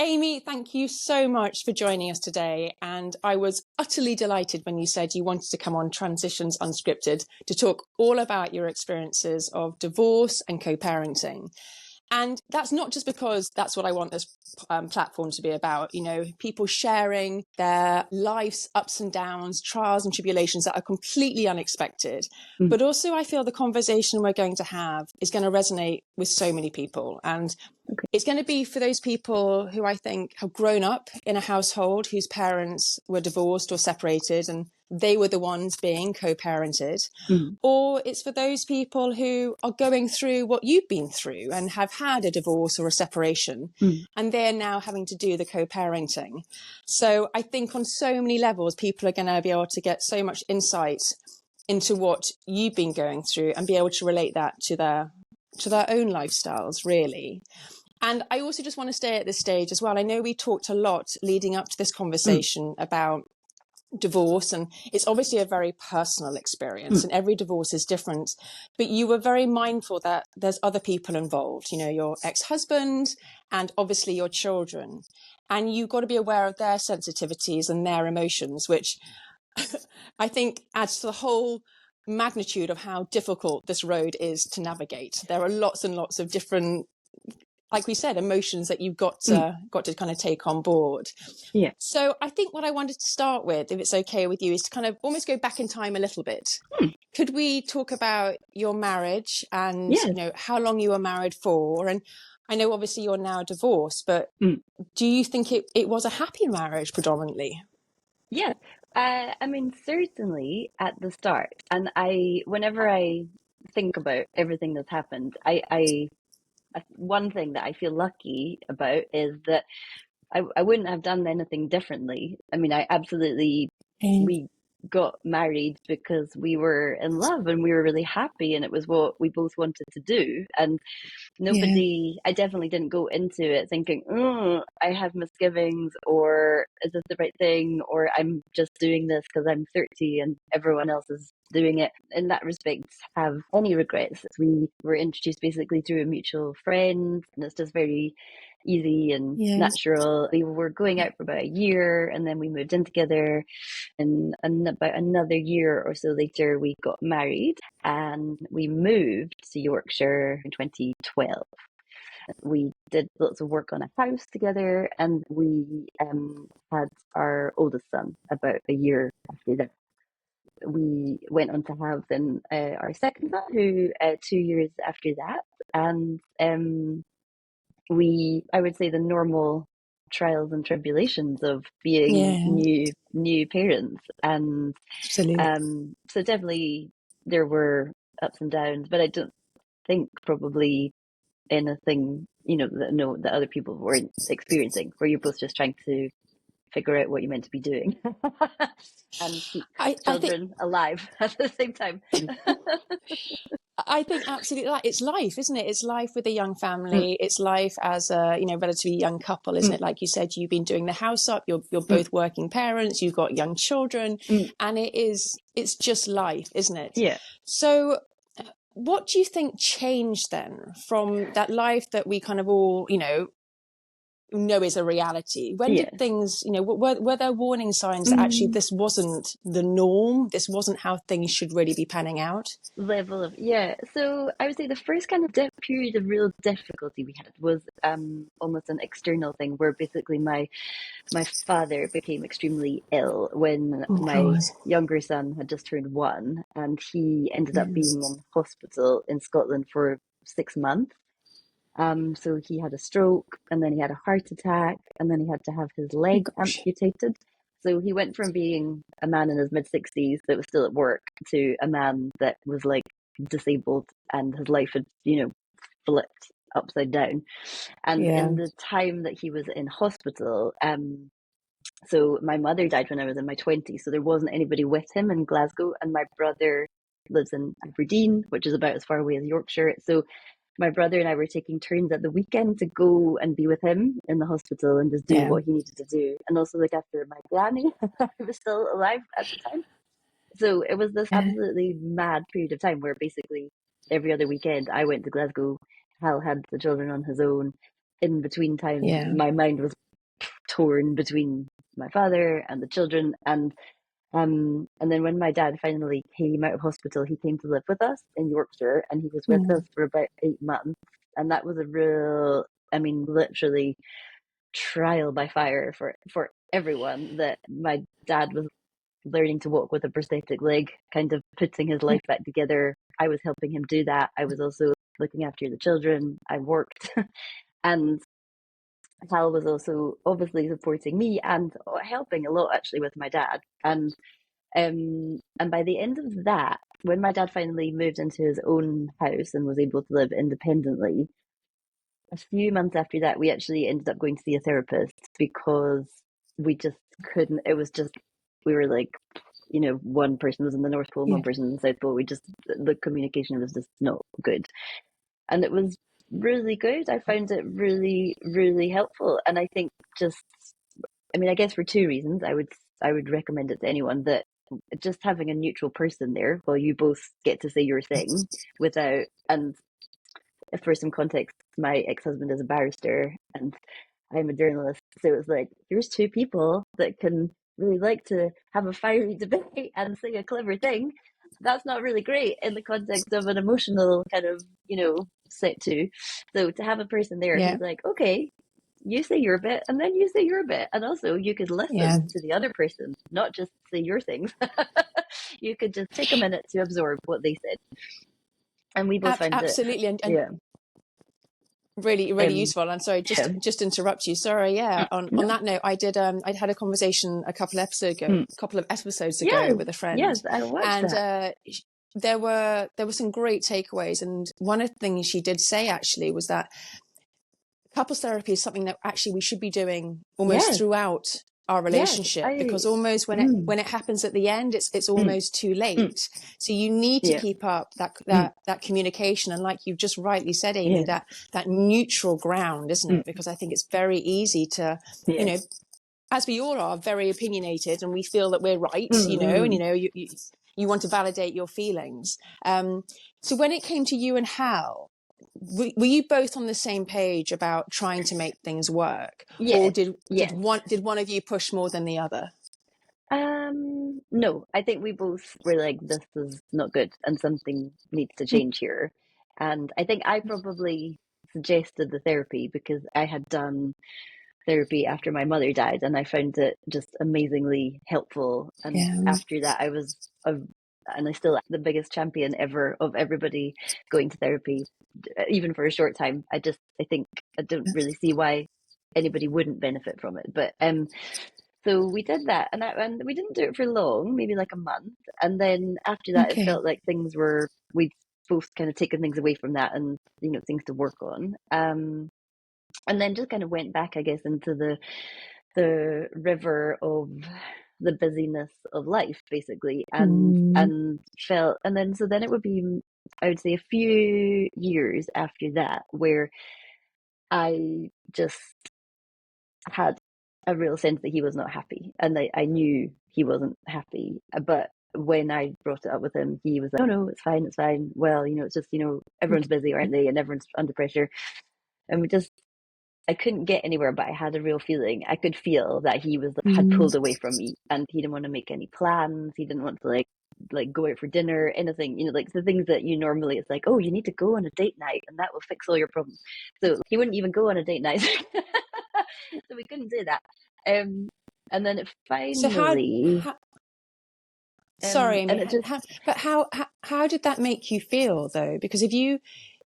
Amy, thank you so much for joining us today. And I was utterly delighted when you said you wanted to come on Transitions Unscripted to talk all about your experiences of divorce and co-parenting. And that's not just because that's what I want this platform to be about, people sharing their life's ups and downs, trials and tribulations that are completely unexpected. But also I feel the conversation we're going to have is going to resonate with so many people. And it's going to be for those people who I think have grown up in a household whose parents were divorced or separated and they were the ones being co-parented. Or it's for those people who are going through what you've been through and have had a divorce or a separation, and they're now having to do the co-parenting. So I think on so many levels, people are going to be able to get so much insight into what you've been going through and be able to relate that to their own lifestyles, really. And I also just want to stay at this stage as well. I know we talked a lot leading up to this conversation about divorce, and it's obviously a very personal experience and every divorce is different, but you were very mindful that there's other people involved, your ex-husband and obviously your children, and you've got to be aware of their sensitivities and their emotions, which I think adds to the whole magnitude of how difficult this road is to navigate. There are lots and lots of different, like we said, emotions that you've got to kind of take on board. Yeah. So I think what I wanted to start with, if it's okay with you, is to kind of almost go back in time a little bit. Could we talk about your marriage and, how long you were married for? And I know obviously you're now divorced, but do you think it was a happy marriage predominantly? Yeah. I mean, certainly at the start. And whenever I think about everything that's happened, one thing that I feel lucky about is that I wouldn't have done anything differently. I mean, we got married because we were in love and we were really happy and it was what we both wanted to do. And I definitely didn't go into it thinking, I have misgivings, or is this the right thing? Or I'm just doing this because I'm 30 and everyone else is doing it. In that respect, have any regrets. We were introduced basically through a mutual friend, and it's just very easy and natural. We were going out for about a year and then we moved in together, and about another year or so later we got married and we moved to Yorkshire in 2012. We did lots of work on a house together, and we had our oldest son about a year after that. We went on to have then our second son, who 2 years after that, and I would say the normal trials and tribulations of being new parents, and so definitely there were ups and downs, but I don't think probably anything that other people weren't experiencing, where you're both just trying to figure out what you're meant to be doing and keep children alive at the same time. I think absolutely that. It's life, isn't it? It's life with a young family. It's life as a relatively young couple, isn't it? Like you said, you've been doing the house up. You're both working parents. You've got young children, and it's just life, isn't it? Yeah. So, what do you think changed then from that life that we kind of all know is a reality? When did things, were there warning signs that actually this wasn't the norm? This wasn't how things should really be panning out? So I would say the first kind of period of real difficulty we had was almost an external thing, where basically my father became extremely ill when my younger son had just turned 1, and he ended up being in hospital in Scotland for 6 months. So he had a stroke, and then he had a heart attack, and then he had to have his leg amputated. So he went from being a man in his mid-60s that was still at work to a man that was like disabled, and his life had, flipped upside down. And in the time that he was in hospital, so my mother died when I was in my 20s, so there wasn't anybody with him in Glasgow, and my brother lives in Aberdeen, which is about as far away as Yorkshire. So my brother and I were taking turns at the weekend to go and be with him in the hospital and just do what he needed to do, and also look after my granny who was still alive at the time. So it was this absolutely mad period of time where basically every other weekend I went to Glasgow. Hal had the children on his own. In between times, my mind was torn between my father and the children. And then when my dad finally came out of hospital, he came to live with us in Yorkshire, and he was with us Mm. for about 8 months. And that was a real, I mean, literally trial by fire for everyone, that my dad was learning to walk with a prosthetic leg, kind of putting his life back together. I was helping him do that. I was also looking after the children. I worked. And Hal was also obviously supporting me and helping a lot actually with my dad. And by the end of that, when my dad finally moved into his own house and was able to live independently, a few months after that, we actually ended up going to see a therapist because we just couldn't. It was just, we were like, one person was in the North Pole and Yeah. one person in the South Pole. The communication was just not good. And it was really good. I found it really, really helpful. And I think just, I mean, I guess for two reasons, I would recommend it to anyone, that just having a neutral person there while you both get to say your thing without, and for some context, my ex-husband is a barrister and I'm a journalist. So it's like, here's two people that can really like to have a fiery debate and say a clever thing. That's not really great in the context of an emotional kind of, set to. So to have a person there Yeah. who's like, okay, you say your bit and then you say your bit. And also you could Yeah. listen to the other person, not just say your things. You could just take a minute to absorb what they said. And we both find it, Absolutely. And yeah. really, really Um, useful. And sorry, yeah. just interrupt you. Sorry. Yeah. On No. that note, I'd had a conversation Mm. a couple of episodes ago Yes, with a friend, yes, I watched and that. there were some great takeaways. And one of the things she did say actually was that couples therapy is something that actually we should be doing almost Yes, throughout our yes, relationship, because almost mm, when it happens at the end, it's mm, almost too mm, late. So you need to yeah, keep up that mm, that communication, and like you've just rightly said, Amy, yes, that neutral ground, isn't mm, it? Because I think it's very easy to, you yes, know, as we all are, very opinionated, and we feel that we're right, mm, and mm. you want to validate your feelings. So when it came to you and Hal, were you both on the same page about trying to make things work, or Yes, did yes. one of you push more than the other? No, I think we both were like, this is not good and something needs to change here. And I think I probably suggested the therapy because I had done therapy after my mother died, and I found it just amazingly helpful. And Yeah. after that, and I still am the biggest champion ever of everybody going to therapy, even for a short time. I think I don't really see why anybody wouldn't benefit from it. But so we did that, and we didn't do it for long, maybe like a month. And then after that, it Okay. felt like we'd both kind of taken things away from that, and things to work on. And then just kind of went back, I guess, into the river of the busyness of life, basically, Mm, and felt, and then so then it would be, I would say, a few years after that where I just had a real sense that he was not happy, and I knew he wasn't happy. But when I brought it up with him, he was like, "No, no, it's fine, it's fine. Well, it's just everyone's busy, aren't they? And everyone's under pressure." And I couldn't get anywhere, but I had a real feeling. I could feel that he had mm, pulled away from me, and he didn't want to make any plans. He didn't want to like go out for dinner, anything. Like the things that you normally, it's like, oh, you need to go on a date night, and that will fix all your problems. So he wouldn't even go on a date night, so we couldn't do that. And then it so finally, sorry, Amy, and it just, but how did that make you feel though? Because if you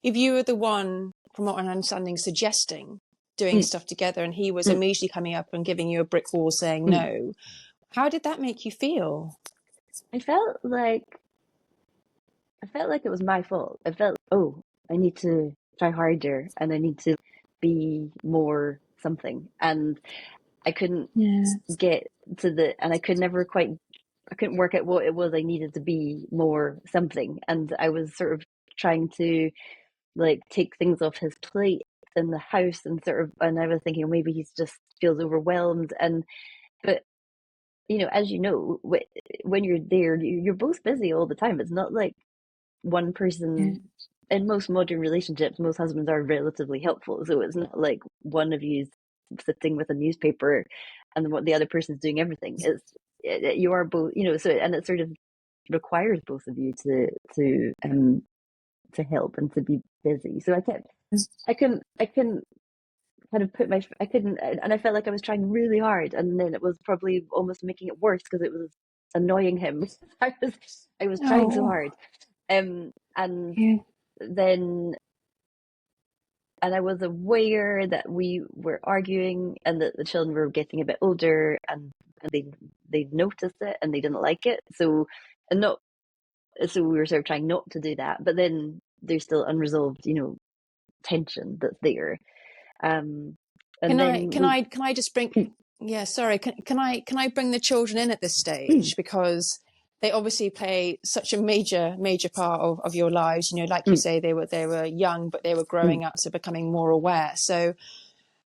were the one, from what I'm understanding, suggesting doing mm, stuff together, and he was mm, immediately coming up and giving you a brick wall saying mm. no, how did that make you feel? I felt like it was my fault. I felt, oh, I need to try harder and I need to be more something. And I couldn't Yeah. get and I couldn't work out what it was I needed to be more something. And I was sort of trying to like take things off his plate in the house, and and I was thinking, maybe he's just feels overwhelmed. But as when you're there, you're both busy all the time. It's not like one Yeah. person. In most modern relationships, most husbands are relatively helpful, so it's not like one of you's sitting with a newspaper, and what the other person's doing everything. You are both, so, and it sort of requires both of you to help and to be busy. So I couldn't kind of I couldn't, and I felt like I was trying really hard, and then it was probably almost making it worse because it was annoying him. I was trying so Oh, hard, and yeah. then and I was aware that we were arguing and that the children were getting a bit older, and they noticed it and they didn't like it. So and not so we were sort of trying not to do that, but then there's still unresolved, tension that's there. Um, and then we Can I just bring, yeah, sorry, can I bring the children in at this mm, stage? Because they obviously play such a major part of your lives. Like you mm, say, they were young, but they were mm, growing up, so becoming more aware. So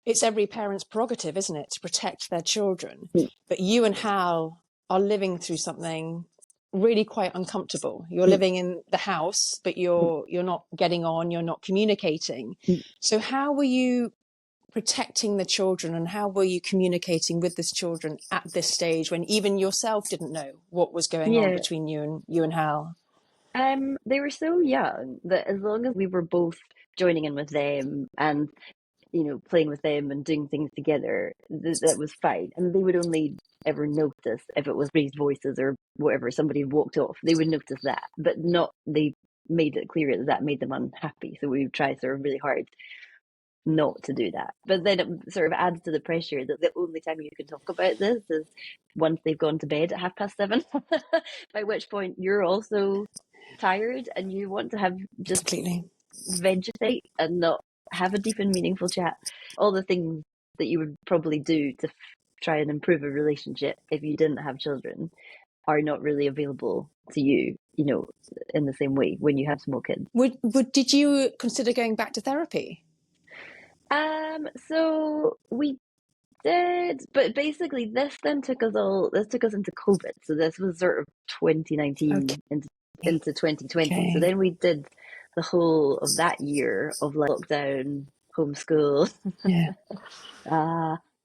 it's every parent's prerogative, isn't it, to protect their children? mm, But you and Hal are living through something really quite uncomfortable. You're mm, living in the house, but mm, you're not getting on, you're not communicating. mm. So how were you protecting the children, and how were you communicating with this children at this stage when even yourself didn't know what was going on Yeah. between you and Hal? They were so young that as long as we were both joining in with them and playing with them and doing things together, that was fine. And they would only ever notice if it was raised voices or whatever, somebody walked off. They would notice that, but not they made it clear that that made them unhappy. So we would try sort of really hard not to do that. But then it sort of adds to the pressure that the only time you can talk about this is once they've gone to bed at 7:30, by which point you're also tired and you want to have just Completely. vegetate and not have a deep and meaningful chat. All the things that you would probably do to try and improve a relationship if you didn't have children are not really available to you, in the same way when you have small kids. Did you consider going back to therapy? So we did, but basically this took us into COVID. So this was sort of 2019 Okay. into 2020. So Okay. then we did the whole of that year of like lockdown, homeschool, Yeah.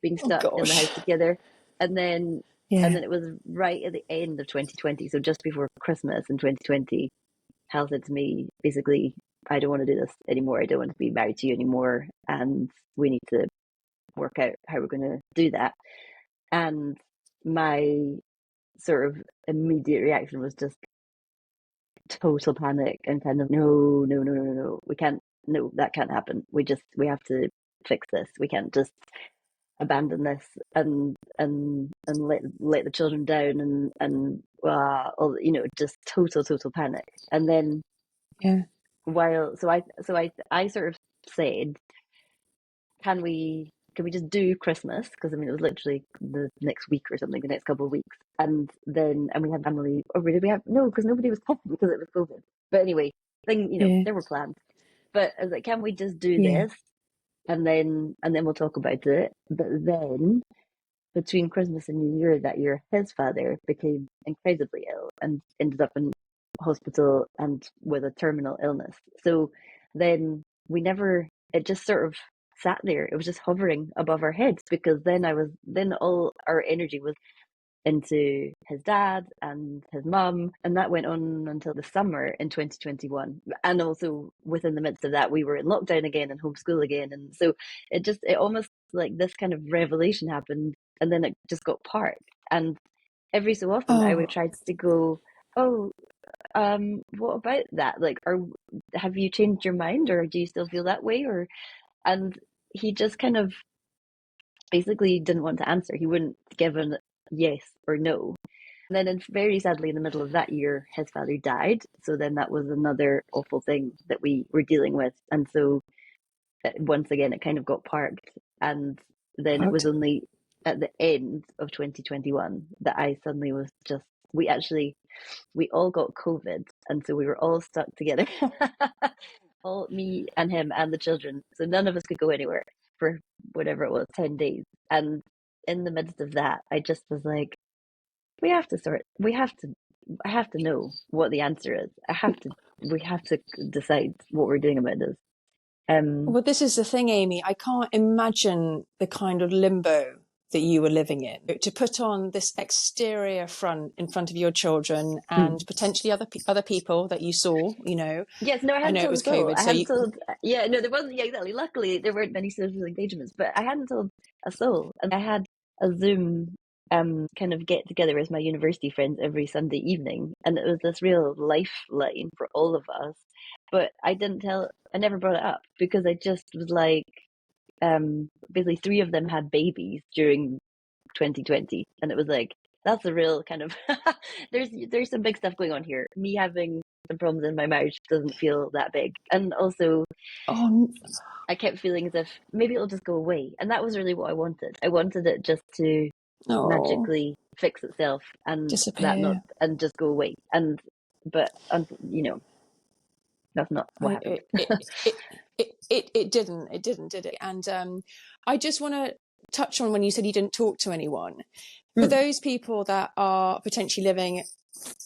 being Oh stuck in the house gosh. together. And then and Yeah. then it was right at the end of 2020, so just before Christmas in 2020, Hal said to me, basically, I don't want to do this anymore. I don't want to be married to you anymore. And we need to work out how we're going to do that. And my sort of immediate reaction was just total panic and kind of, no, no, no, no, no, no. We can't, no, that can't happen. We have to fix this. We can't just abandon this and let the children down and all, just total panic. And then Yeah. while I sort of said, can we just do Christmas? Because I mean, it was literally the next week or something, the next couple of weeks, and we had family. Or did we have no? Because nobody was coming because it was COVID. But anyway, Yeah. there were plans. But I was like, can we just do Yeah. this, and then we'll talk about it. But then between Christmas and New Year that year, his father became incredibly ill and ended up in hospital and with a terminal illness. So then it just sort of sat there. It was just hovering above our heads because then all our energy was into his dad and his mum, and that went on until the summer in 2021. And also within the midst of that, we were in lockdown again and homeschool again, and so it almost like this kind of revelation happened, and then it just got parked. And every so often, I would Oh. try to go, oh, what about that? Like, have you changed your mind, or do you still feel that way? Or and he just kind of basically didn't want to answer. He wouldn't give a yes or no. And then, very sadly, in the middle of that year, his father died. So then that was another awful thing that we were dealing with. And so once again, it kind of got parked. And then it was Parked. only at the end of 2021 that I suddenly was just, we all got COVID. And so we were all stuck together, all me and him and the children. So none of us could go anywhere for whatever it was, 10 days. And in the midst of that, I just was like, I have to know what the answer is. We have to decide what we're doing about this. Um, Well, this is the thing, Amy. I can't imagine the kind of limbo that you were living in. To put on this exterior front in front of your children and mm. potentially other people that you saw, you know. Yes, no, I I hadn't know it told was a soul. COVID, I so hadn't you, told, yeah, no, there wasn't, yeah, exactly. Luckily, there weren't many social engagements, but I hadn't told a soul. And I had a Zoom kind of get together with my university friends every Sunday evening. And it was this real lifeline for all of us. But I never brought it up because I just was like, basically three of them had babies during 2020, and it was like that's a real kind of there's some big stuff going on here. Me having some problems in my marriage doesn't feel that big, and also oh, I kept feeling as if maybe it'll just go away, and that was really what I wanted. I wanted it just to oh, magically fix itself and that not disappear. and just go away. And but you know that's not what I, happened. it didn't, did it? And I just want to touch on when you said you didn't talk to anyone. For Mm, those people that are potentially living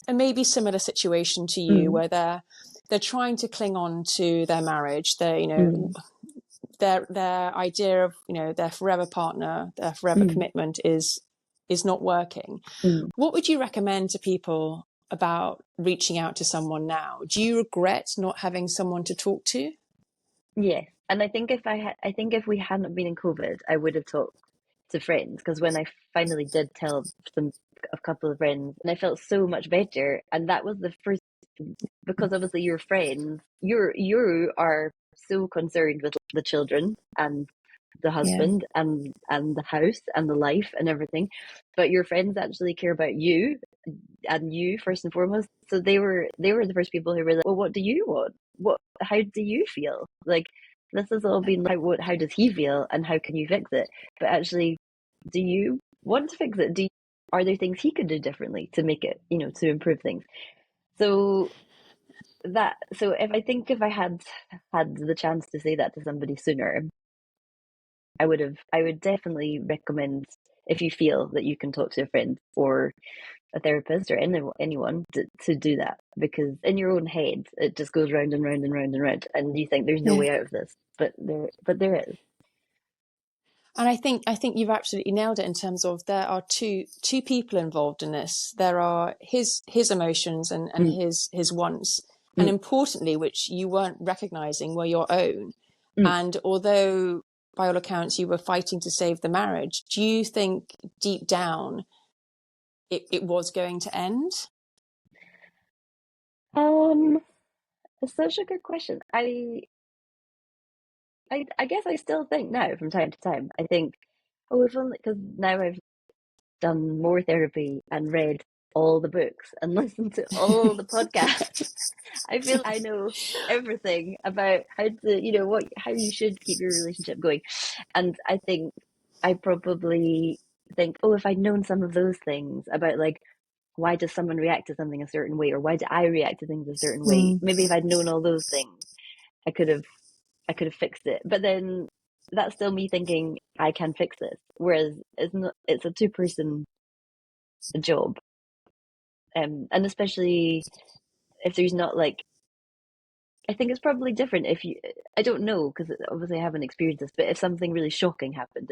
a maybe similar situation to you, mm, where they're trying to cling on to their marriage, their you know mm, their idea of their forever partner, their forever mm, commitment is not working. mm. What would you recommend to people about reaching out to someone now? Do you regret not having someone to talk to? Yes, and I think I think if we hadn't been in COVID, I would have talked to friends because when I finally did tell a couple of friends, and I felt so much better, and that was the first because obviously your friends, you are so concerned with the children and the Yeah, husband and the house and the life and everything, but your friends actually care about you and you first and foremost. So they were the first people who were like, well, what do you want? What how do you feel? Like this has all been like how does he feel and how can you fix it? But actually, do you want to fix it? Are there things he could do differently to make it, to improve things? So so if I had the chance to say that to somebody sooner, I would definitely recommend if you feel that you can talk to a friend or a therapist or anyone to do that, because in your own head it just goes round and round and round and round and you think there's no yeah. way out of this, but there is. And I think you've absolutely nailed it in terms of there are two people involved in this. There are his emotions and Mm, his wants, and mm, importantly, which you weren't recognizing, were your own. mm. And although by all accounts you were fighting to save the marriage, do you think deep down it was going to end? um it's such a good question. I guess I still think now from time to time, I think, oh, if only, because now I've done more therapy and read all the books and listened to all the podcasts. I feel like I know everything about how to, how you should keep your relationship going. And I think I probably think, oh, if I'd known some of those things about like why does someone react to something a certain way, or why do I react to things a certain way? Mm, Maybe if I'd known all those things, I could have I could have fixed it. But then that's still me thinking I can fix this. Whereas it's a two-person job. And especially if there's not like I think it's probably different if you I don't know because obviously I haven't experienced this, but if something really shocking happened,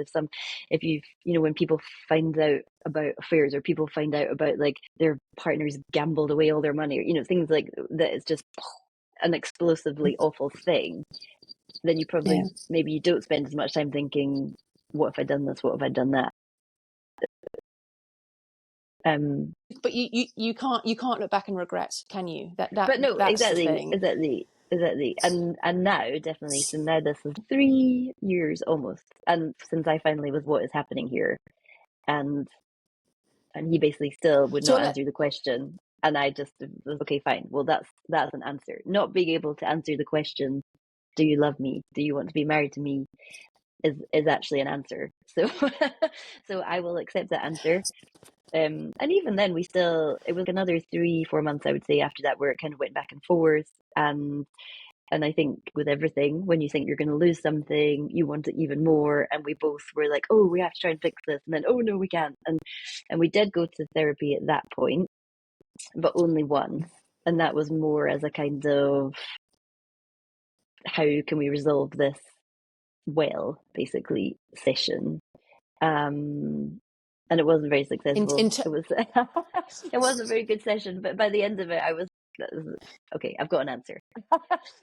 if you've when people find out about affairs or people find out about like their partners gambled away all their money, or things like that, it's just an explosively awful thing, then you yeah. probably maybe you don't spend as much time thinking, what have I done this, what have I done that. um But you can't look back and regret, can you? but no, That's the exactly, thing. exactly. And now definitely, so now this is 3 years almost, and since I finally was what is happening here, and he basically still would So not let answer the question, and I just was okay, fine, well, that's an answer. Not being able to answer the question, do you love me, do you want to be married to me, is actually an answer. So so I will accept that answer. And even then, it was like another 3-4 months, I would say, after that, where it kind of went back and forth. And I think with everything, when you think you're going to lose something, you want it even more. And we both were like, oh, we have to try and fix this. And then, oh, no, we can't. And we did go to therapy at that point, but only once. And that was more as a kind of how can we resolve this well, basically, session. And it wasn't very successful. It was it was a very good session, but by the end of it, I was okay. I've got an answer.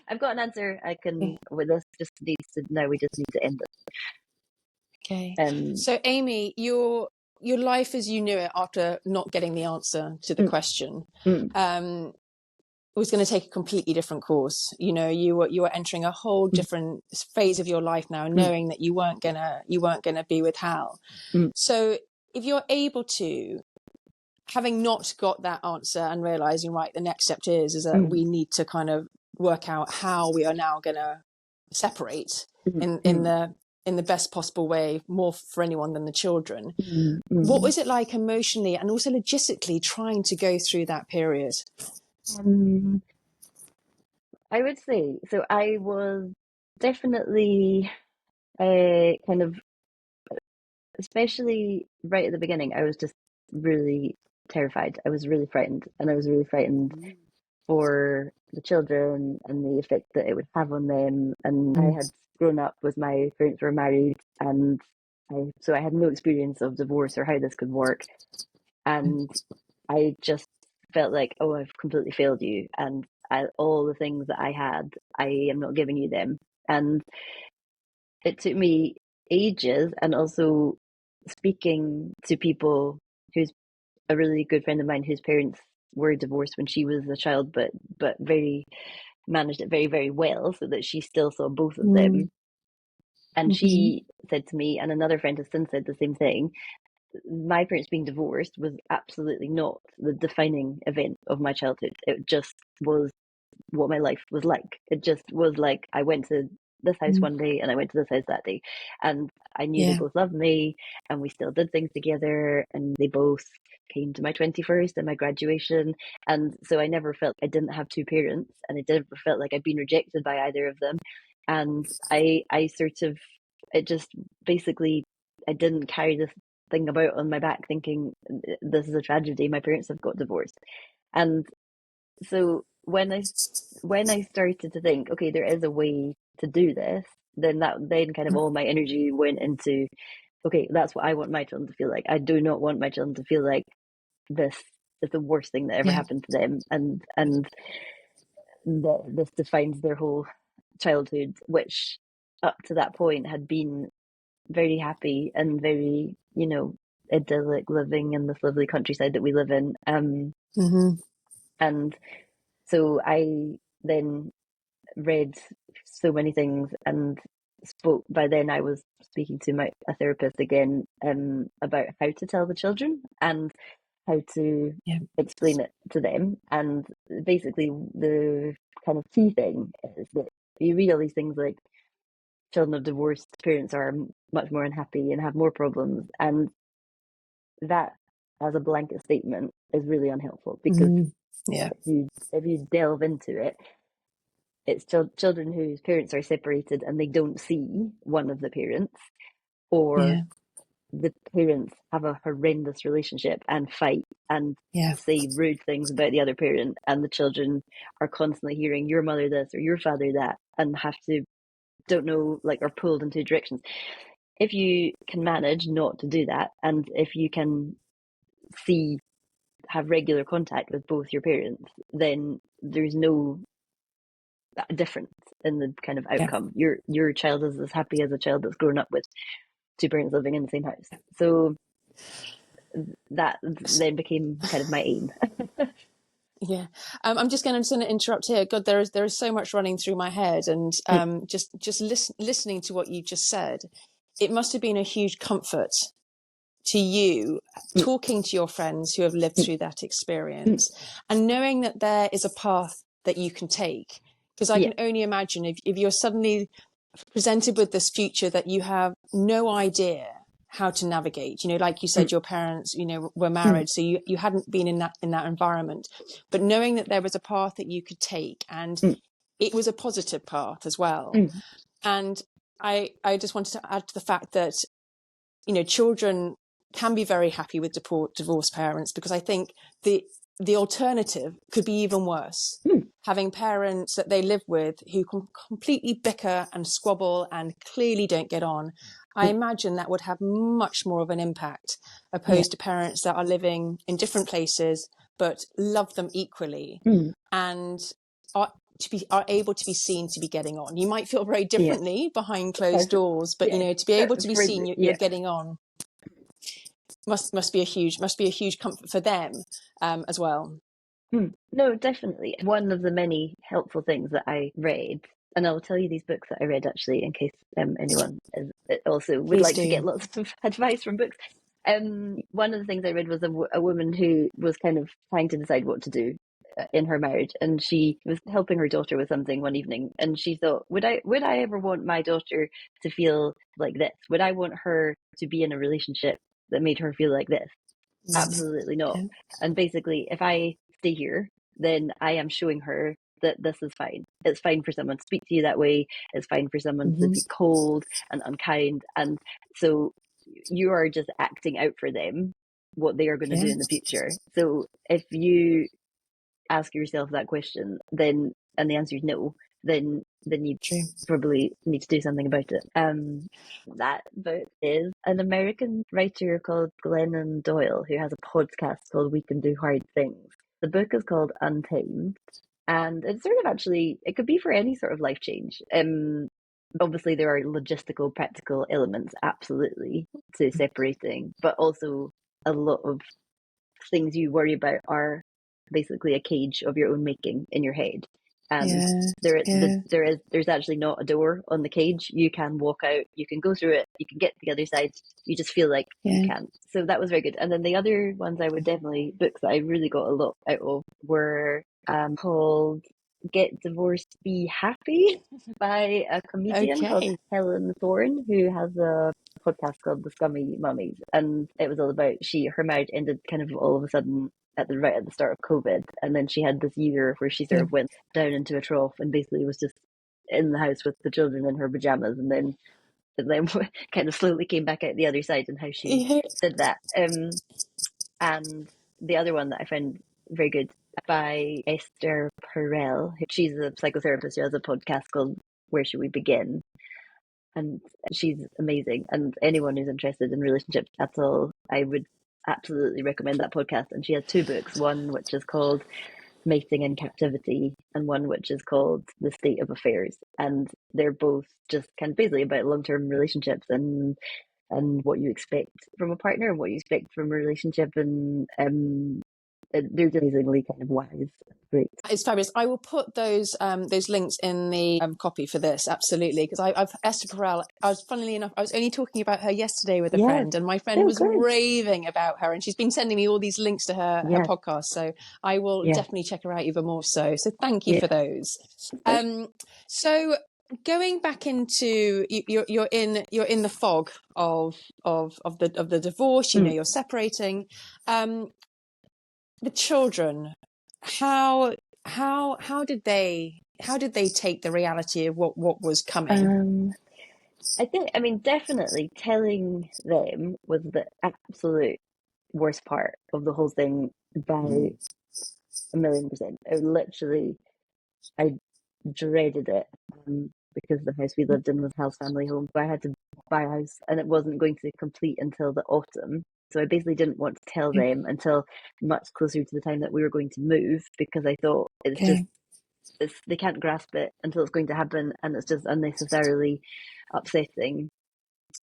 I've got an answer. I can with this. Just needs to now. We just need to end Okay. it. So, Amy, your life as you knew it after not getting the answer to the question was going to take a completely different course. You know, you were entering a whole different phase of your life now, knowing that you weren't gonna be with Hal. So, if you're able to, having not got that answer and realizing, right, the next step is that we need to kind of work out how we are now going to separate in the best possible way, more for anyone than the children. What was it like emotionally and also logistically trying to go through that period? I would say so. I was definitely kind of, especially right at the beginning, I was just really terrified. I was really frightened, and I was really frightened for the children and the effect that it would have on them. And I had grown up with my parents were married, and so I had no experience of divorce or how this could work. And I just felt like, oh, I've completely failed you, and all the things that I had, I am not giving you them. And it took me ages, and also speaking to people who's a really good friend of mine whose parents were divorced when she was a child, but very managed it very, very well, so that she still saw both of them. And she said to me, and another friend has since said the same thing, my parents being divorced was absolutely not the defining event of my childhood. It just was what my life was like. It just was like I went to this house one day and I went to this house that day, and I knew they both loved me, and we still did things together, and they both came to my 21st and my graduation. And so I never felt I didn't have two parents, and I never felt like I'd been rejected by either of them. And I sort of, it just basically, I didn't carry this thing about on my back thinking this is a tragedy, my parents have got divorced. And so when I started to think, okay, there is a way to do this, then kind of all my energy went into, okay, that's what I want my children to feel like. I do not want my children to feel like this is the worst thing that ever happened to them, and this defines their whole childhood, which up to that point had been very happy and very, idyllic, living in this lovely countryside that we live in. And so I then read so many things and spoke. By then I was speaking to a therapist again, about how to tell the children and how to explain it to them. And basically the kind of key thing is that you read all these things like children of divorced parents are much more unhappy and have more problems, and that as a blanket statement is really unhelpful, because if you delve into it, it's children whose parents are separated and they don't see one of the parents, or the parents have a horrendous relationship and fight and say rude things about the other parent, and the children are constantly hearing your mother this or your father that, and have to, don't know, like, are pulled in two directions. If you can manage not to do that, and if you can have regular contact with both your parents, then there's no difference in the kind of outcome. Your child is as happy as a child that's grown up with two parents living in the same house. So that then became kind of my aim. I'm just going to interrupt here. God, there is so much running through my head, and just listening to what you just said, it must have been a huge comfort to you talking to your friends who have lived through that experience and knowing that there is a path that you can take. Because I can only imagine if you're suddenly presented with this future that you have no idea how to navigate, like you said, your parents, were married, so you hadn't been in that environment, but knowing that there was a path that you could take, and it was a positive path as well. And I just wanted to add to the fact that, children can be very happy with divorced parents, because I think the the alternative could be even worse. Having parents that they live with who can completely bicker and squabble and clearly don't get on, I imagine that would have much more of an impact opposed to parents that are living in different places but love them equally and are able to be seen to be getting on. You might feel very differently behind closed doors, but to be able to be seen you're getting on must be a huge comfort for them as well. No, definitely. One of the many helpful things that I read, and I'll tell you these books that I read actually, in case anyone also would Please like to do. get lots of advice from books. One of the things I read was a woman who was kind of trying to decide what to do in her marriage, and she was helping her daughter with something one evening, and she thought, would I ever want my daughter to feel like this? Would I want her to be in a relationship that made her feel like this? Absolutely not. Yeah. And basically, if I stay here, then I am showing her that this is fine. It's fine for someone to speak to you that way. It's fine for someone to be cold and unkind. And so you are just acting out for them what they are going to do in the future. So if you ask yourself that question, then, and the answer is no, then you probably need to do something about it. That book is an American writer called Glennon Doyle, who has a podcast called We Can Do Hard Things. The book is called Untamed, and it's sort of actually, it could be for any sort of life change. Obviously there are logistical, practical elements, absolutely, to separating, but also a lot of things you worry about are basically a cage of your own making in your head. And there's actually not a door on the cage. You can walk out, you can go through it, you can get to the other side. You just feel like you can't. So that was very good. And then the other ones I would definitely, books that I really got a lot out of were called Get Divorced, Be Happy by a comedian called Helen Thorne, who has a podcast called The Scummy Mummies, and it was all about her marriage ended kind of all of a sudden right at the start of COVID, and then she had this year where she sort of went down into a trough and basically was just in the house with the children in her pajamas, and then kind of slowly came back out the other side, and how she did that. And the other one that I found very good by Esther Perel. She's a psychotherapist who has a podcast called Where Should We Begin? And she's amazing. And anyone who's interested in relationships at all, I would absolutely recommend that podcast. And she has two books, one which is called Mating in Captivity and one which is called The State of Affairs. And they're both just kind of basically about long-term relationships and what you expect from a partner and what you expect from a relationship. And they're amazingly kind of wise. Great. It's fabulous. I will put those links in the copy for this, absolutely, because I've Esther Perel. Funnily enough, I was only talking about her yesterday with a friend, and my friend was raving about her, and she's been sending me all these links to her podcast. So I will definitely check her out even more. So thank you for those. So going back into you're in the fog of the divorce. You're separating. The children, how did they take the reality of what was coming? I mean, definitely telling them was the absolute worst part of the whole thing by a million percent. I dreaded it because the house we lived in was Hal's family home. So I had to buy a house, and it wasn't going to complete until the autumn. So I basically didn't want to tell them until much closer to the time that we were going to move, because I thought they can't grasp it until it's going to happen, and it's just unnecessarily upsetting.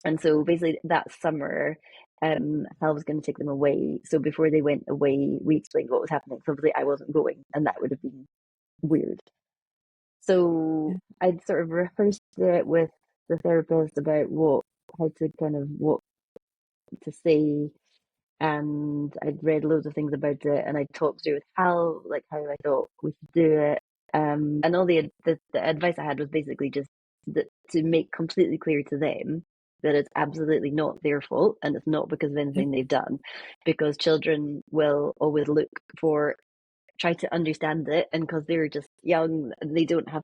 And so basically that summer, Hal was going to take them away. So before they went away, we explained what was happening. So obviously I wasn't going, and that would have been weird. So I'd sort of rehearsed it with the therapist about what to say, and I'd read loads of things about it, and I talked through with Hal, like how I thought we should do it, and all the advice I had was basically just to make completely clear to them that it's absolutely not their fault, and it's not because of anything they've done, because children will always try to understand it, and because they're just young, they don't have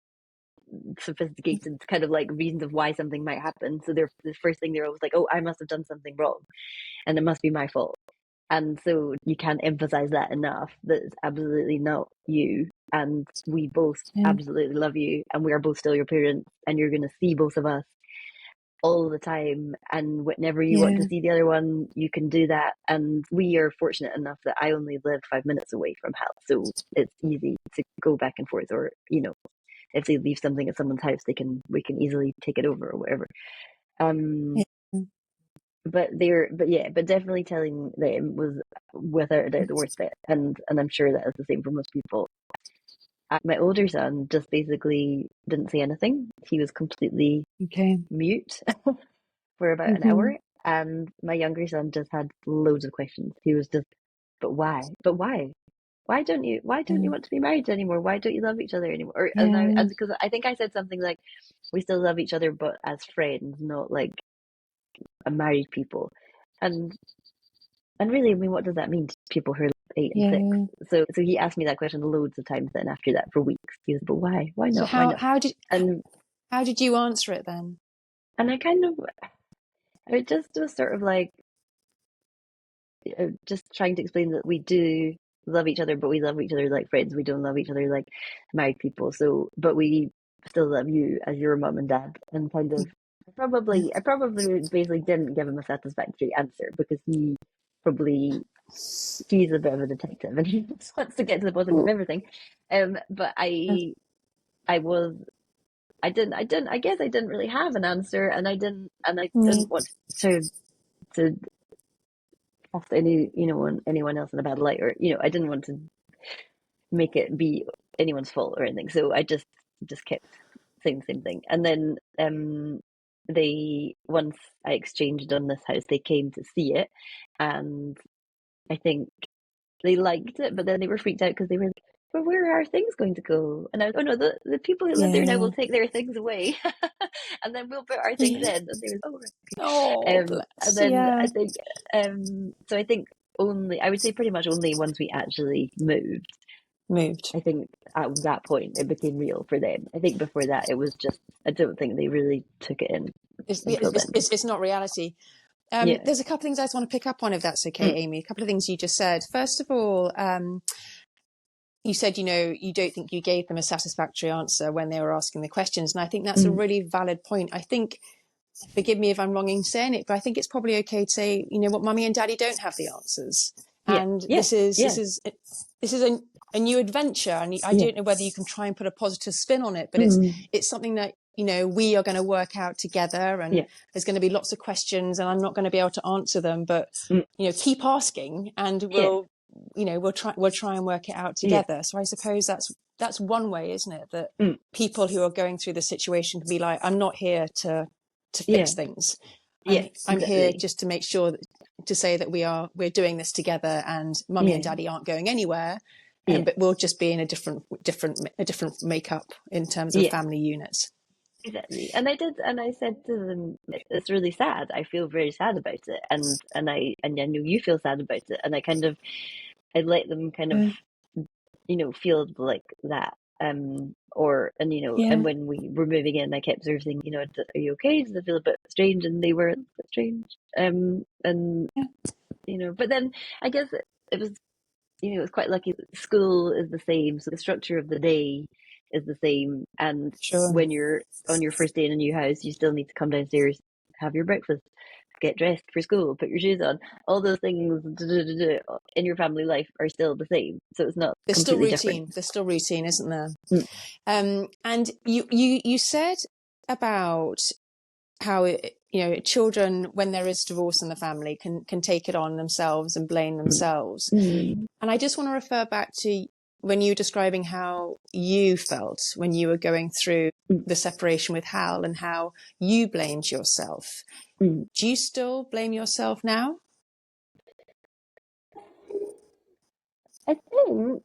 sophisticated kind of like reasons of why something might happen. So the first thing they're always like, oh, I must have done something wrong, and it must be my fault. And so you can't emphasize that enough, that it's absolutely not you. And we both Yeah. absolutely love you, and we are both still your parents, and you're going to see both of us all the time. And whenever you want to Yeah. see the other one, you can do that. And we are fortunate enough that I only live 5 minutes away from Hal. So it's easy to go back and forth, or, if they leave something at someone's house, we can easily take it over or whatever. Um, Yeah. but definitely telling them was without a doubt the worst bit, and I'm sure that is the same for most people. My older son just basically didn't say anything. He was completely Okay. mute for about an Hmm. hour, and my younger son just had loads of questions. He was just, but why? But why? Why don't you Yeah. want to be married anymore? Why don't you love each other anymore? Yeah. And because I think I said something like, we still love each other, but as friends, not like a married people. And And really, I mean, what does that mean to people who are 8 and 6? Yeah. So he asked me that question loads of times. Then after that, for weeks, he was, but why? Why So not? Why not? And how did you answer it then? and I just was sort of like, just trying to explain that we do love each other, but we love each other like friends. We don't love each other like married people. So, but we still love you as your mum and dad. And kind of, I probably basically didn't give him a satisfactory answer, because probably he's a bit of a detective and he just wants to get to the bottom of everything. But I was, I guess I didn't really have an answer, and I Yeah. didn't want to cast anyone else in a bad light, or, I didn't want to make it be anyone's fault or anything. So I just kept saying the same thing. And then, once I exchanged on this house, they came to see it, and I think they liked it, but then they were freaked out because they were like, but where are our things going to go? And I was, oh no, the people who live there now Yeah. will take their things away, and then we'll put our things Yeah. in. And they was, oh, right, Oh, okay. And bless. then Yeah. I think I would say pretty much only once we actually moved, Moved. I think at that point it became real for them. I think before that it was just, I don't think they really took it in until then. It's not reality. Yeah. There's a couple of things I just want to pick up on, if that's okay, Mm, Amy. A couple of things you just said. First of all, you said, you don't think you gave them a satisfactory answer when they were asking the questions. And I think that's a mm, really valid point. I think, forgive me if I'm wrong in saying it, but I think it's probably okay to say, what, mummy and daddy don't have the answers. yeah. And Yeah. Yeah. this is a new adventure. And I Yeah. don't know whether you can try and put a positive spin on it, but Mm, it's something that, we are going to work out together, and yeah. there's going to be lots of questions and I'm not going to be able to answer them, but, Mm, keep asking, and yeah. we'll try and work it out Yeah. together. So I suppose that's one way, isn't it? That Mm, people who are going through the situation can be like, I'm not here to yeah. fix things. Yeah. I'm here Exactly. just to make sure to say that we're doing this together, and mummy and Yeah. daddy aren't going anywhere, Yeah. but we'll just be in a different makeup in terms of Yeah. family units. Exactly. And I said to them, it's really sad. I feel very sad about it, and I know you feel sad about it, and I let them kind of, Yeah, feel like that. And yeah, when we were moving in, I kept sort of saying, are you okay? Does it feel a bit strange? And they were a bit strange. And yeah. but then I guess it was, it was quite lucky that school is the same, so the structure of the day is the same. And Sure. when you're on your first day in a new house, you still need to come downstairs, have your breakfast, get dressed for school, put your shoes on. All those things in your family life are still the same, so it's not There's still completely different. routine. There's still routine, isn't there? Mm, And you said about how children, when there is divorce in the family, can take it on themselves and blame mm, themselves. mm, And I just want to refer back to when you were describing how you felt when you were going through mm, the separation with Hal, and how you blamed yourself. mm. Do you still blame yourself now? I think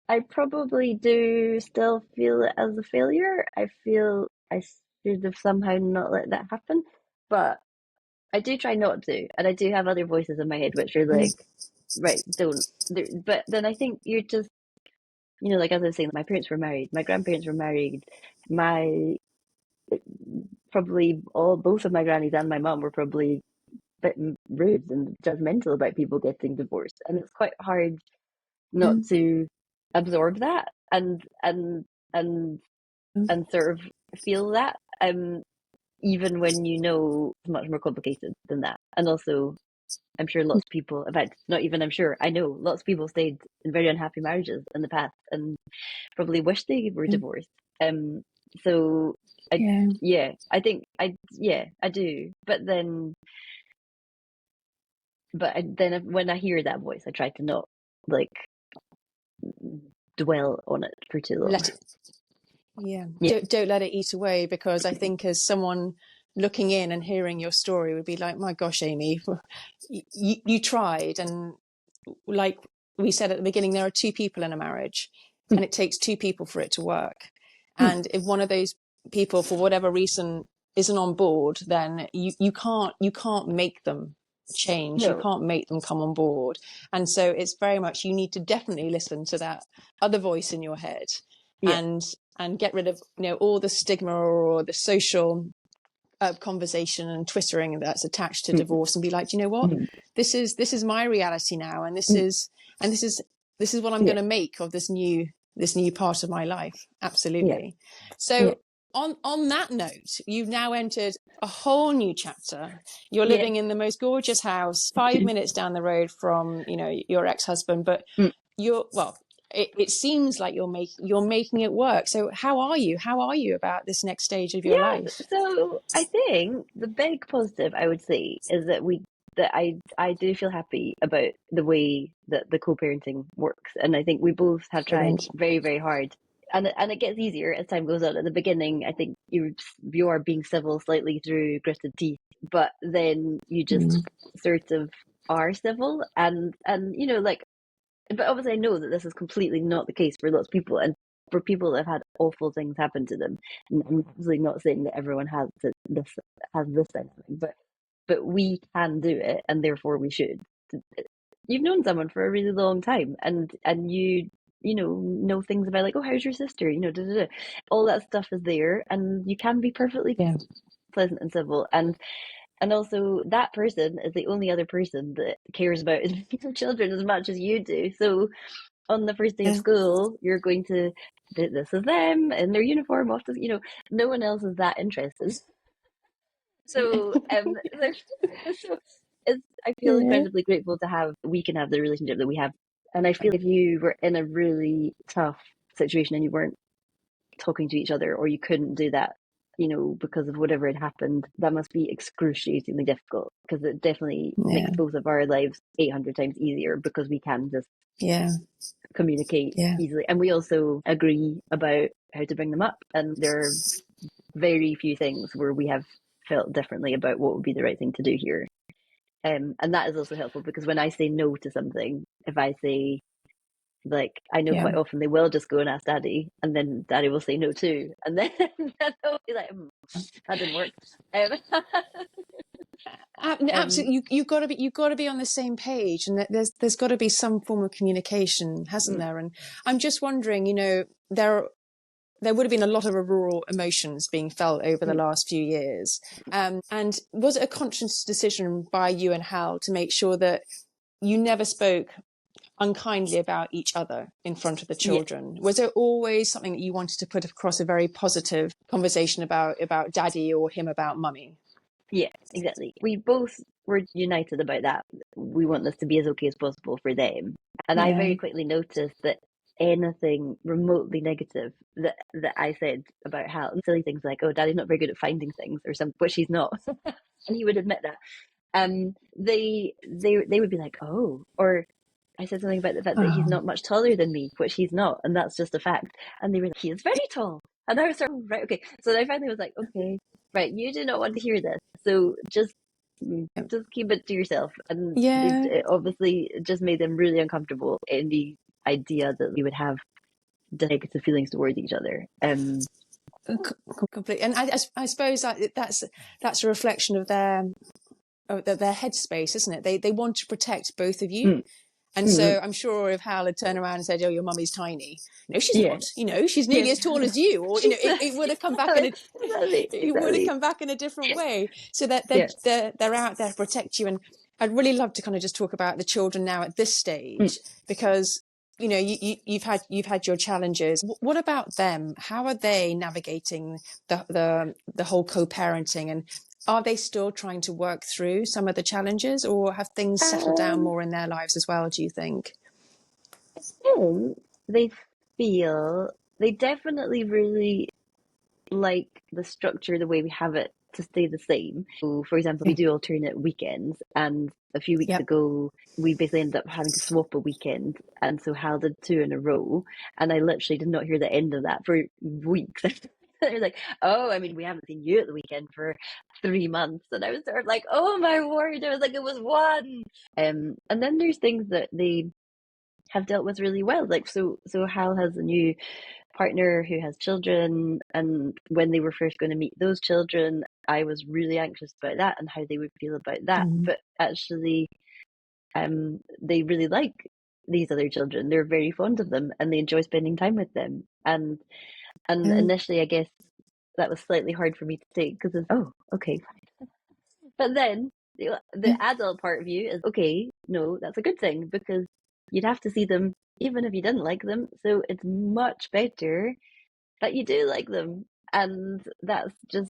I probably do still feel it as a failure. I feel I should have somehow not let that happen, but I do try not to, and I do have other voices in my head which are like, right, don't. But then I think you're just, like as I was saying, my parents were married, my grandparents were married, my probably all both of my grannies and my mum were probably bit rude and judgmental about people getting divorced, and it's quite hard not to absorb that and sort of feel that, even when you know it's much more complicated than that. And also, I'm sure lots of people, in fact, not even I'm sure, I know lots of people stayed in very unhappy marriages in the past and probably wish they were divorced. So I, Yeah. I think I do. Then when I hear that voice, I try to not like dwell on it for too long. Let it, don't let it eat away, because I think as someone looking in and hearing your story would be like, my gosh, Amy, you tried. And like we said at the beginning, there are two people in a marriage and it takes two people for it to work. And if one of those people, for whatever reason, isn't on board, then you can't make them change. No. You can't make them come on board. And so it's very much, you need to definitely listen to that other voice in your head, Yeah. and get rid of, all the stigma or the social conversation and twittering that's attached to divorce, and be like, you know what, this is my reality now, and this is what I'm going to make of this new part of my life. Absolutely. So on that note, you've now entered a whole new chapter. You're living in the most gorgeous house 5 minutes down the road from your ex-husband, but it seems like you're making it work. So how are you about this next stage of your life? So I think the big positive I would say is that I do feel happy about the way that the co-parenting works, and I think we both have tried Brilliant. very, very hard, and it gets easier as time goes on. At the beginning, I think you are being civil slightly through gritted teeth, but then you just sort of are civil, and like. But obviously, I know that this is completely not the case for lots of people, and for people that have had awful things happen to them. And I'm obviously not saying that everyone has this dynamic, but we can do it, and therefore we should. You've known someone for a really long time, and you know things about, like, oh, how's your sister? Da, da, da. All that stuff is there, and you can be perfectly pleasant and civil, and also, that person is the only other person that cares about your children as much as you do. So on the first day of school, you're going to, this is them in their uniform, off to, no one else is that interested. So, I feel incredibly grateful we can have the relationship that we have. And I feel if you were in a really tough situation and you weren't talking to each other, or you couldn't do that, because of whatever had happened, that must be excruciatingly difficult, because it definitely makes both of our lives 800 times easier, because we can just communicate easily. And we also agree about how to bring them up. And there are very few things where we have felt differently about what would be the right thing to do here. And that is also helpful, because when I say no to something, if I say, like, I know quite often they will just go and ask daddy, and then daddy will say no too, and then they'll be like, that didn't work. Absolutely, you've got to be on the same page, and there's got to be some form of communication, hasn't there? And I'm just wondering, there would have been a lot of rural emotions being felt over the last few years, and was it a conscious decision by you and Hal to make sure that you never spoke unkindly about each other in front of the children? Was there always something that you wanted to put across, a very positive conversation about daddy, or him about mummy? Yeah, exactly. We both were united about that. We want this to be as okay as possible for them. And I very quickly noticed that anything remotely negative that I said about Hal, silly things like, oh, daddy's not very good at finding things or something, which he's not. And he would admit that. They would be like, oh, or I said something about the fact that he's not much taller than me, which he's not, and that's just a fact. And they were like, he is very tall. And I was sort of, right, okay. So I finally was like, okay, right, you do not want to hear this, so just keep it to yourself. And it obviously just made them really uncomfortable in the idea that we would have negative feelings towards each other. Completely. And I suppose that's a reflection of their headspace, isn't it? They want to protect both of you. And so I'm sure if Hal had turned around and said, "Oh, your mummy's tiny," no, she's Yeah. not. She's nearly as tall as you, or it would have come back in it would have Exactly. come back in a different way. So that Yeah. they're out there to protect you. And I'd really love to kind of just talk about the children now at this stage, because you've had your challenges. What about them? How are they navigating the whole co-parenting, and are they still trying to work through some of the challenges, or have things settled down more in their lives as well, do you think? They feel they definitely really like the structure, the way we have it, to stay the same. So, for example, we do alternate weekends, and a few weeks Yep. ago, we basically ended up having to swap a weekend, and so Hal did two in a row, and I literally did not hear the end of that for weeks. They're like, "Oh, I mean, we haven't seen you at the weekend for 3 months," and I was sort of like, "Oh my word!" I was like, "It was one." And then there's things that they have dealt with really well. Like, so Hal has a new partner who has children, and when they were first going to meet those children, I was really anxious about that and how they would feel about that. But actually, they really like these other children. They're very fond of them, and they enjoy spending time with them. And initially, I guess that was slightly hard for me to take, because oh, okay, fine. But then the adult part of you is, okay, no, that's a good thing, because you'd have to see them even if you didn't like them. So it's much better that you do like them, and that's just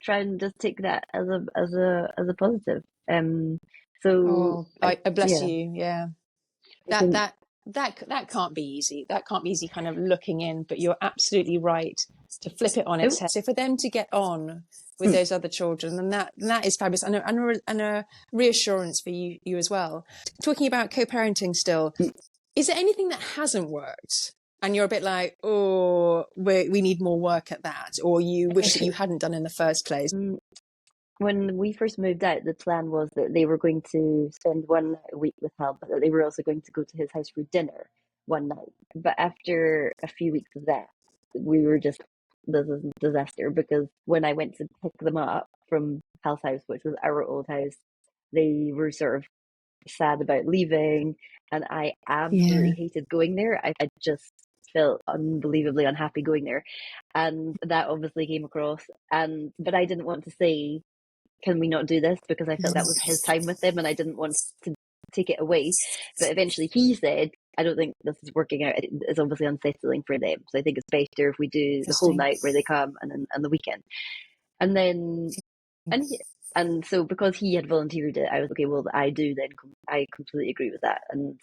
try and just take that as a positive. So Oh, I bless yeah, you. Yeah. I that think that that can't be easy. That can't be easy, kind of looking in, but you're absolutely right to flip it on its oh, head. So for them to get on with those other children, then that is fabulous, and a reassurance for you as well. Talking about co-parenting still, is there anything that hasn't worked and you're a bit like, oh, we need more work at that, or you wish that you hadn't done in the first place? when we first moved out, the plan was that they were going to spend one night a week with Hal, but that they were also going to go to his house for dinner one night. But after a few weeks of that, we were just, this is a disaster, because when I went to pick them up from Hal's house, which was our old house, they were sort of sad about leaving, and I absolutely Yeah. hated going there. I just felt unbelievably unhappy going there, and that obviously came across. And but I didn't want to say, can we not do this, because I felt that was his time with them and I didn't want to take it away. But eventually he said, I don't think this is working out. It's obviously unsettling for them, so I think it's better if we do the whole Interesting. night where they come, and the weekend. And then and he, and so because he had volunteered it, I was okay, well, I do then I completely agree with that. And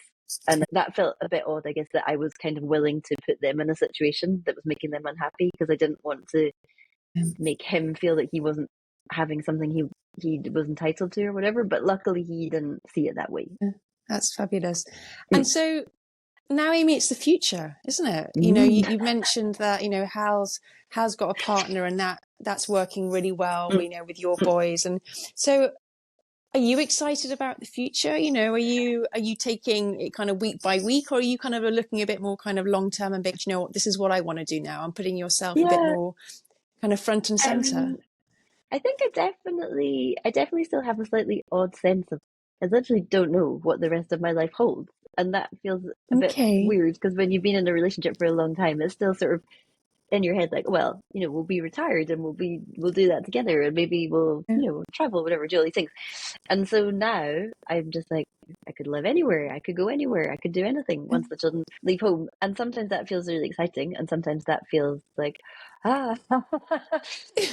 that felt a bit odd, I guess, that I was kind of willing to put them in a situation that was making them unhappy, because I didn't want to make him feel that he wasn't having something he was entitled to or whatever. But luckily he didn't see it that way. That's fabulous. And so now, Amy, it's the future, isn't it? You mentioned that, Hal's got a partner, and that's working really well, with your boys. And so are you excited about the future? Are you taking it kind of week by week, or are you kind of looking a bit more kind of long term and big, what, this is what I want to do now? I'm putting yourself a bit Yeah. more kind of front and center. um I think I definitely still have a slightly odd sense of, I literally don't know what the rest of my life holds. And that feels a bit Okay. weird, because when you've been in a relationship for a long time, it's still sort of in your head, like, well, we'll be retired and we'll do that together, and maybe we'll, Yeah. travel, whatever, do all these things. And so now I'm just like, I could live anywhere, I could go anywhere, I could do anything once the children leave home. And sometimes that feels really exciting, and sometimes that feels like, ah,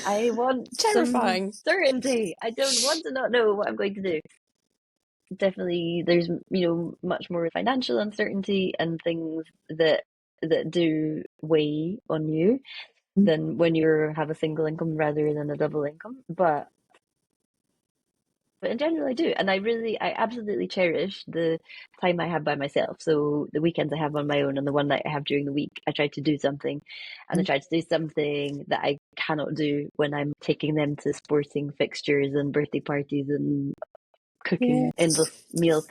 I want some Terrifying. certainty. I don't want to not know what I'm going to do. Definitely, there's, much more financial uncertainty and things that do weigh on you than when you have a single income rather than a double income. But in general, I do. And I absolutely cherish the time I have by myself. So the weekends I have on my own, and the one night I have during the week, I try to do something. And I try to do something that I cannot do when I'm taking them to sporting fixtures and birthday parties and cooking Yes. endless meals.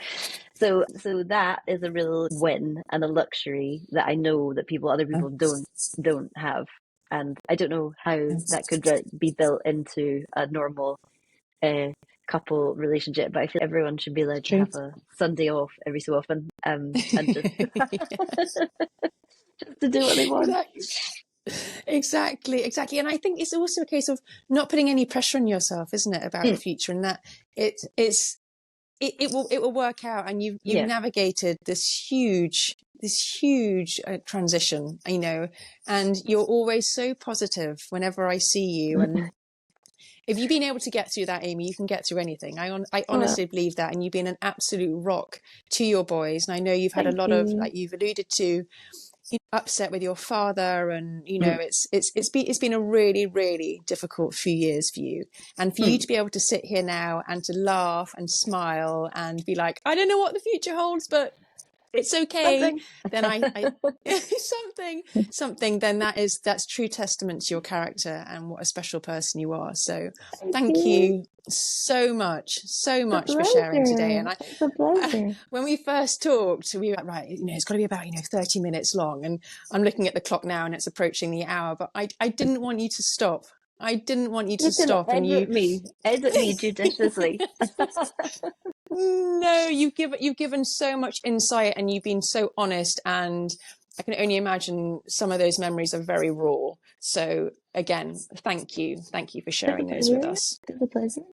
So that is a real win and a luxury that I know that other people don't have. And I don't know how that could be built into a normal couple relationship, but I feel everyone should be allowed to True. have a Sunday off every so often, and just Yes, just to do what they want. exactly. Exactly. And I think it's also a case of not putting any pressure on yourself, isn't it, about the Mm, future, and that it will work out, and you've yeah. navigated this huge transition, and you're always so positive whenever I see you. And if you've been able to get through that, Amy, you can get through anything. I Well, honestly believe that, and you've been an absolute rock to your boys. And I know you've had a thank lot of, you. like you've alluded to, upset with your father, and Mm, it's been a really, really difficult few years for you, and for you mm. to be able to sit here now and to laugh and smile and be like, I don't know what the future holds, but it's okay. Something. Then I something then that's true testament to your character and what a special person you are. So Thank thank you. you so It's a much for sharing today. pleasure. And It's a pleasure. when we first talked, we were like, right, it's got to be about 30 minutes long, and I'm looking at the clock now and it's approaching the hour, but I didn't want you to stop. I didn't want you to You can stop. And you edit me judiciously. no, you've given so much insight, and you've been so honest, and I can only imagine some of those memories are very raw. So again, thank you for It's a sharing those with pleasure. us. It's a pleasure.